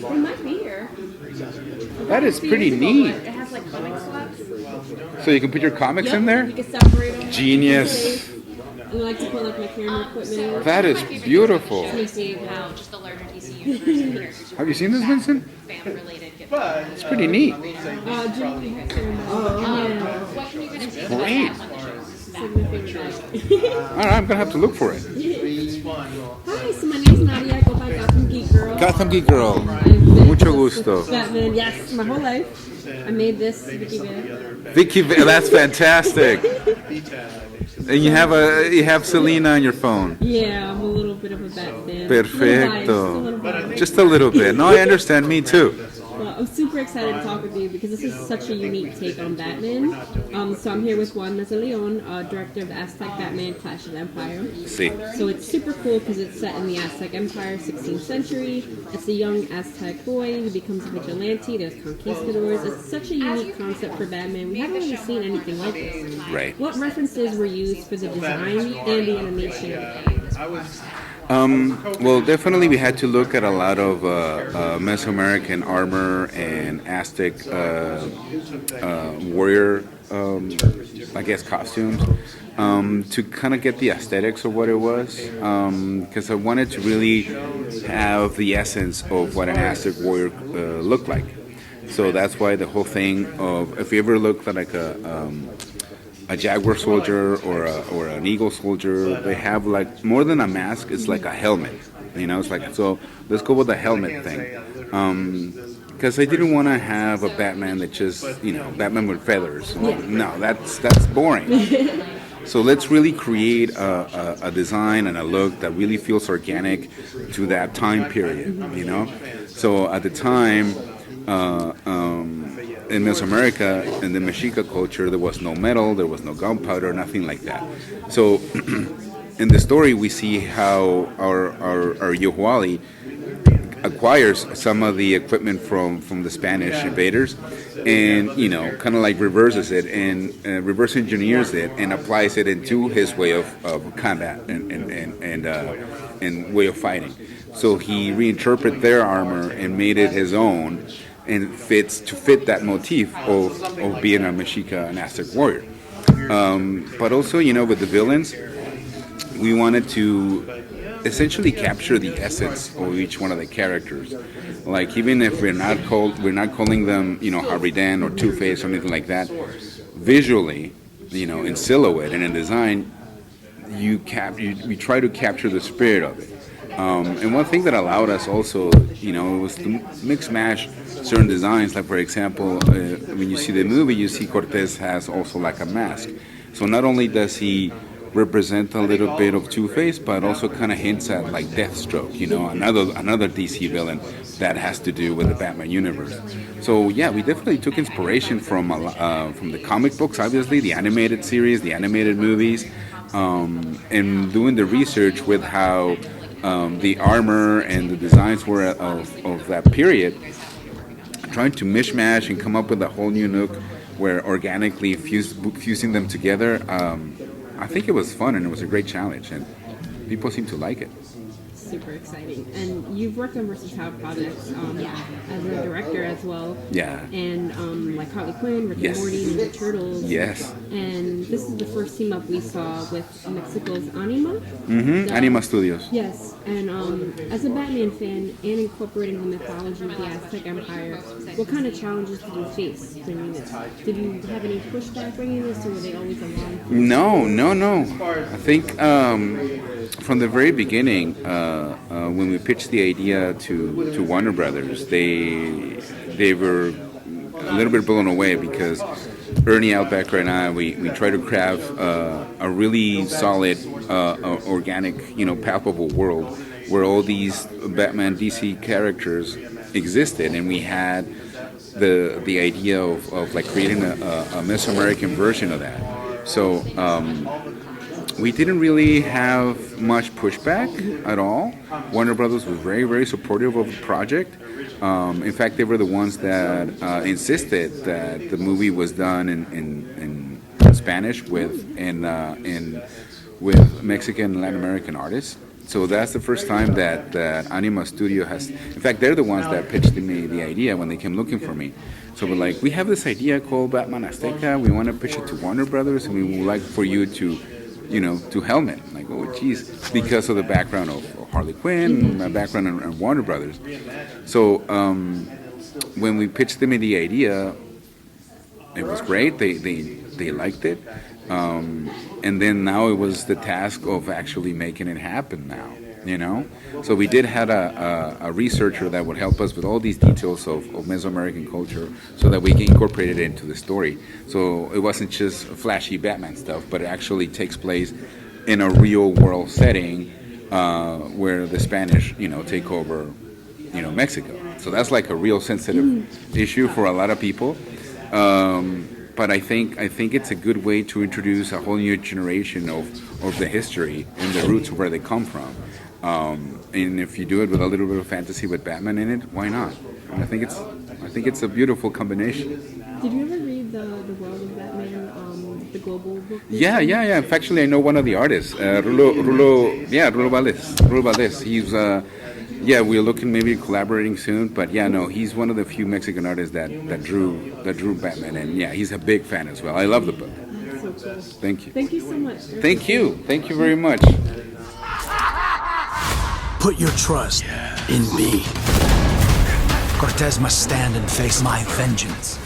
It might be here. That is pretty neat. It has like comic slots. So you can put your comics in there? You can separate them. Genius. And I like to put like my camera equipment in. That is beautiful. Let me see How just the larger DC universe Have you seen this, Vincent? fan related. It's pretty neat. Jimmy What can you get into? Great. It's like my favorite guy. All right, I'm gonna have to look for it. Hi, so my name's Nadia. I go by Gotham Geek Girl. Gotham Geek Girl. I've been Mucho gusto. Batman, yes, my whole life. I made this Vicky Vale. That's fantastic. And you have Selena on your phone. Yeah, I'm a little bit of a Batman. Perfecto. Just a little bit. No, I understand. Me too. Well, I'm super excited to talk with you because this is such a unique take on Batman. So I'm here with Juan Meza-Leon, director of the Aztec Batman Clash of the Empire. See. So it's super cool because it's set in the Aztec Empire, 16th century. It's a young Aztec boy who becomes a vigilante. There's conquistadors. It's such a unique concept for Batman. We haven't really seen anything like this. Right. What references were used for the design and the animation? Well, definitely we had to look at a lot of Mesoamerican armor and Aztec warrior, I guess, costumes to kind of get the aesthetics of what it was. Because I wanted to really have the essence of what an Aztec warrior looked like. So that's why the whole thing of, if you ever looked at like a jaguar soldier or an eagle soldier, they have like more than a mask, it's like a helmet, it's like, so let's go with the helmet thing, because I didn't want to have a Batman that just Batman with feathers. No, that's boring. So let's really create a design and a look that really feels organic to that time period, so at the time in Mesoamerica, in the Mexica culture, there was no metal, there was no gunpowder, nothing like that. So in the story, we see how our Yohuali acquires some of the equipment from the Spanish invaders, and kind of like reverses it and reverse engineers it and applies it into his way of combat and way of fighting. So he reinterpreted their armor and made it his own, and fit that motif of being a Mexica and Aztec warrior. But also, with the villains, we wanted to essentially capture the essence of each one of the characters. Like, even if we're not calling them, Harvey Dent or Two-Face or anything like that, visually, in silhouette and in design, we try to capture the spirit of it. And one thing that allowed us also, was to mix mash certain designs. Like, for example, when you see the movie, you see Cortez has also like a mask. So not only does he represent a little bit of Two-Face, but also kind of hints at like Deathstroke, another DC villain that has to do with the Batman universe. So yeah, we definitely took inspiration from the comic books, obviously, the animated series, the animated movies, and doing the research with how the armor and the designs were of that period, trying to mishmash and come up with a whole new look where organically fusing them together. I think it was fun and it was a great challenge, and people seem to like it. Super exciting. And you've worked on versatile projects as a director as well. Yeah. And like Harley Quinn, Rick and Morty, Ninja Turtles. Yes. And this is the first team up we saw with Mexico's Anima. Anima Studios. Yes. And as a Batman fan and incorporating the mythology of the Aztec Empire, what kind of challenges did you face bringing this? Did you have any pushback bringing this, or were they always along? No. I think from the very beginning, when we pitched the idea to Warner Brothers, they were a little bit blown away, because Ernie Outbacker and I, we try to craft a really solid, organic, palpable world where all these Batman DC characters existed, and we had the idea of like creating a Mesoamerican version of that. So we didn't really have much pushback at all. Warner Brothers was very, very supportive of the project. In fact, they were the ones that insisted that the movie was done in Spanish with Mexican and Latin American artists. So that's the first time that Anima Studio has. In fact, they're the ones that pitched me the idea when they came looking for me. So we're like, we have this idea called Batman Azteca. We want to pitch it to Warner Brothers, and we would like for you to, to helm it. I'm like, oh, geez, because of the background of Harley Quinn, my background in Warner Brothers. So when we pitched them the idea, it was great. They liked it. And then now it was the task of actually making it happen now, So we did have a researcher that would help us with all these details of Mesoamerican culture so that we can incorporate it into the story. So it wasn't just flashy Batman stuff, but it actually takes place in a real world setting where the Spanish, take over, Mexico. So that's like a real sensitive issue for a lot of people. But I think it's a good way to introduce a whole new generation of the history and the roots of where they come from. And if you do it with a little bit of fantasy with Batman in it, why not? And I think it's a beautiful combination. Did you ever read the World of Batman, the global book? Yeah. In fact, actually, I know one of the artists, Rulo Valdez. He's we're looking maybe collaborating soon. But he's one of the few Mexican artists that drew Batman, and he's a big fan as well. I love the book. That's so cool. Thank you. Thank you so much. Thank you very much. Put your trust in me. Cortez must stand and face my vengeance.